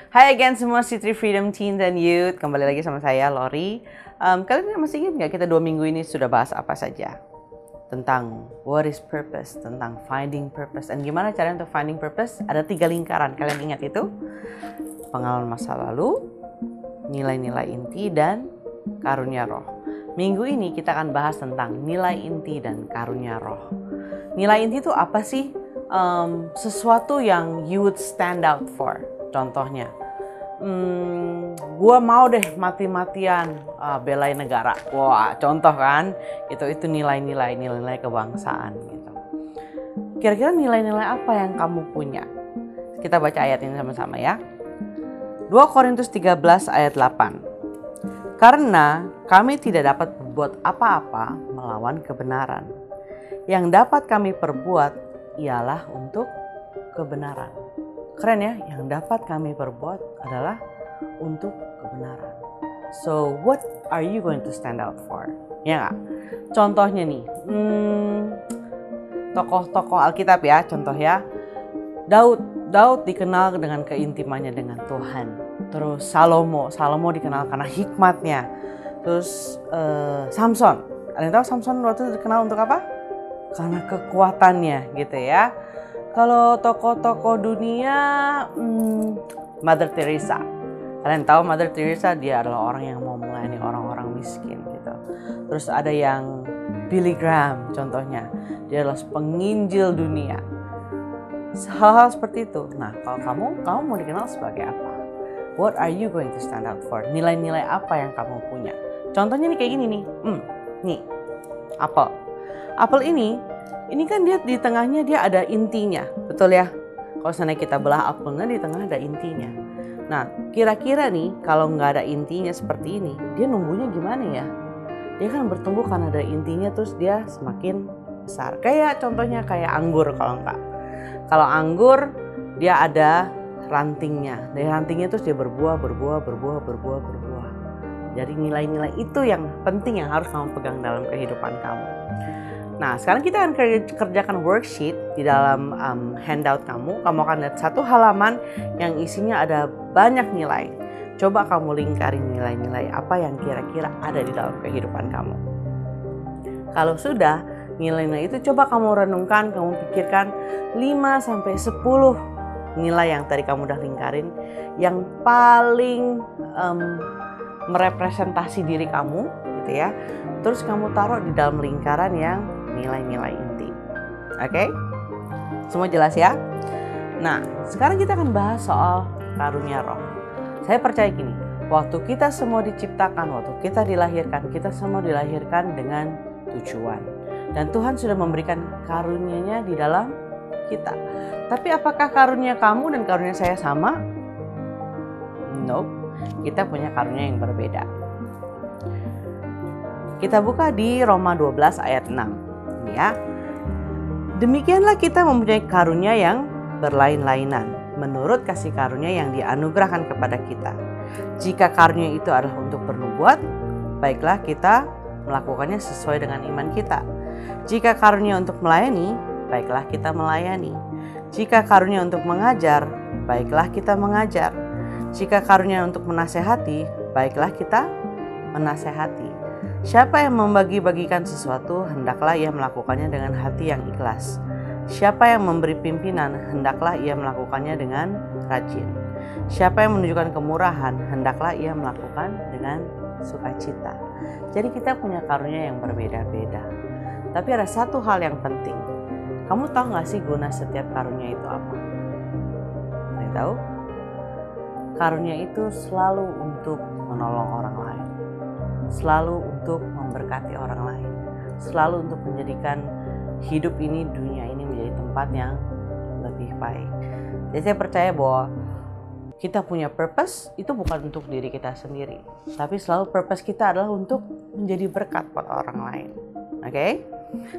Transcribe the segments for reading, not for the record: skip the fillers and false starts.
Hai again semua City Freedom Teen dan Youth. Kembali lagi sama saya, Lori. Kalian masih ingat nggak kita 2 minggu ini sudah bahas apa saja? Tentang what is purpose, tentang finding purpose. Dan gimana caranya untuk finding purpose? Ada 3 lingkaran, kalian ingat itu? Pengalaman masa lalu, nilai-nilai inti, dan karunia roh. Minggu ini kita akan bahas tentang nilai inti dan karunia roh. Nilai inti itu apa sih? Sesuatu yang you would stand out for. Contohnya, gua mau deh mati-matian belain negara. Wah, contoh kan? Itu nilai-nilai kebangsaan gitu. Kira-kira nilai-nilai apa yang kamu punya? Kita baca ayat ini sama-sama ya. 2 Korintus 13 ayat 8. Karena kami tidak dapat berbuat apa-apa melawan kebenaran. Yang dapat kami perbuat ialah untuk kebenaran. Keren ya, yang dapat kami perbuat adalah untuk kebenaran. So, what are you going to stand out for? Ya nggak? Contohnya nih, tokoh-tokoh Alkitab ya, contoh ya. Daud dikenal dengan keintimannya dengan Tuhan. Terus Salomo dikenal karena hikmatnya. Terus Samson, ada yang tahu Samson waktu itu dikenal untuk apa? Karena kekuatannya gitu ya. Kalau tokoh-tokoh dunia, Mother Teresa. Kalian tahu Mother Teresa, dia adalah orang yang mau melayani orang-orang miskin gitu. Terus ada yang Billy Graham contohnya, dia adalah penginjil dunia. Hal-hal seperti itu. Nah, kalau kamu mau dikenal sebagai apa? What are you going to stand out for? Nilai-nilai apa yang kamu punya? Contohnya nih kayak gini nih. Nih, apel. Apel ini kan dia di tengahnya dia ada intinya, betul ya? Kalau seandainya kita belah apelnya di tengah ada intinya. Nah, kira-kira nih kalau nggak ada intinya seperti ini, dia numbuhnya gimana ya? Dia kan bertumbuh karena ada intinya, terus dia semakin besar. Kayak contohnya kayak anggur kalau enggak. Kalau anggur dia ada rantingnya. Dari rantingnya terus dia berbuah. Jadi nilai-nilai itu yang penting yang harus kamu pegang dalam kehidupan kamu. Nah, sekarang kita akan kerjakan worksheet di dalam handout kamu. Kamu akan lihat satu halaman yang isinya ada banyak nilai. Coba kamu lingkarin nilai-nilai apa yang kira-kira ada di dalam kehidupan kamu. Kalau sudah, nilai-nilai itu coba kamu renungkan, kamu pikirkan 5-10 nilai yang tadi kamu udah lingkarin yang paling merepresentasi diri kamu gitu ya. Terus kamu taruh di dalam lingkaran yang nilai-nilai inti. Oke? Semua jelas ya? Nah, sekarang kita akan bahas soal karunia roh. Saya percaya gini, waktu kita semua diciptakan, waktu kita semua dilahirkan dengan tujuan. Dan Tuhan sudah memberikan karunia-Nya di dalam kita. Tapi apakah karunia kamu dan karunia saya sama? Nope. Kita punya karunia yang berbeda. Kita buka di Roma 12 ayat 6. Ya. Demikianlah kita mempunyai karunia yang berlain-lainan menurut kasih karunia yang dianugerahkan kepada kita. Jika karunia itu adalah untuk bernubuat, baiklah kita melakukannya sesuai dengan iman kita. Jika karunia untuk melayani, baiklah kita melayani. Jika karunia untuk mengajar, baiklah kita mengajar. Jika karunia untuk menasehati, baiklah kita menasehati. Siapa yang membagi-bagikan sesuatu, hendaklah ia melakukannya dengan hati yang ikhlas. Siapa yang memberi pimpinan, hendaklah ia melakukannya dengan rajin. Siapa yang menunjukkan kemurahan, hendaklah ia melakukan dengan sukacita. Jadi kita punya karunia yang berbeda-beda. Tapi ada satu hal yang penting. Kamu tahu gak sih guna setiap karunia itu apa? Kamu tahu? Karunia itu selalu untuk menolong orang lain. Selalu untuk memberkati orang lain. Selalu untuk menjadikan hidup ini, dunia ini menjadi tempat yang lebih baik. Jadi saya percaya bahwa kita punya purpose itu bukan untuk diri kita sendiri. Tapi selalu purpose kita adalah untuk menjadi berkat buat orang lain. Oke?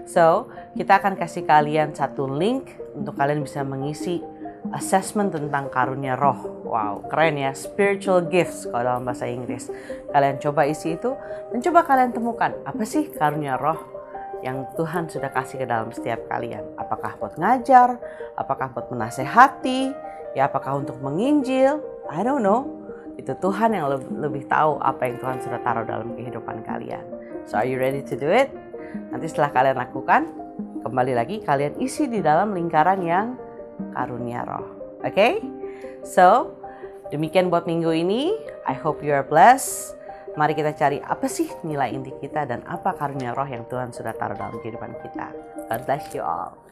So, kita akan kasih kalian satu link untuk kalian bisa mengisi assessment tentang karunia roh. Wow, keren ya, spiritual gifts kalau dalam bahasa Inggris. Kalian coba isi itu dan coba kalian temukan apa sih karunia roh yang Tuhan sudah kasih ke dalam setiap kalian. Apakah buat ngajar, apakah buat menasehati, ya apakah untuk menginjil, I don't know. Itu Tuhan yang lebih tahu apa yang Tuhan sudah taruh dalam kehidupan kalian. So are you ready to do it? Nanti setelah kalian lakukan, kembali lagi kalian isi di dalam lingkaran yang karunia roh. Oke? So, demikian buat minggu ini. I hope you are blessed. Mari kita cari apa sih nilai inti kita dan apa karunia roh yang Tuhan sudah taruh dalam kehidupan kita. God bless you all.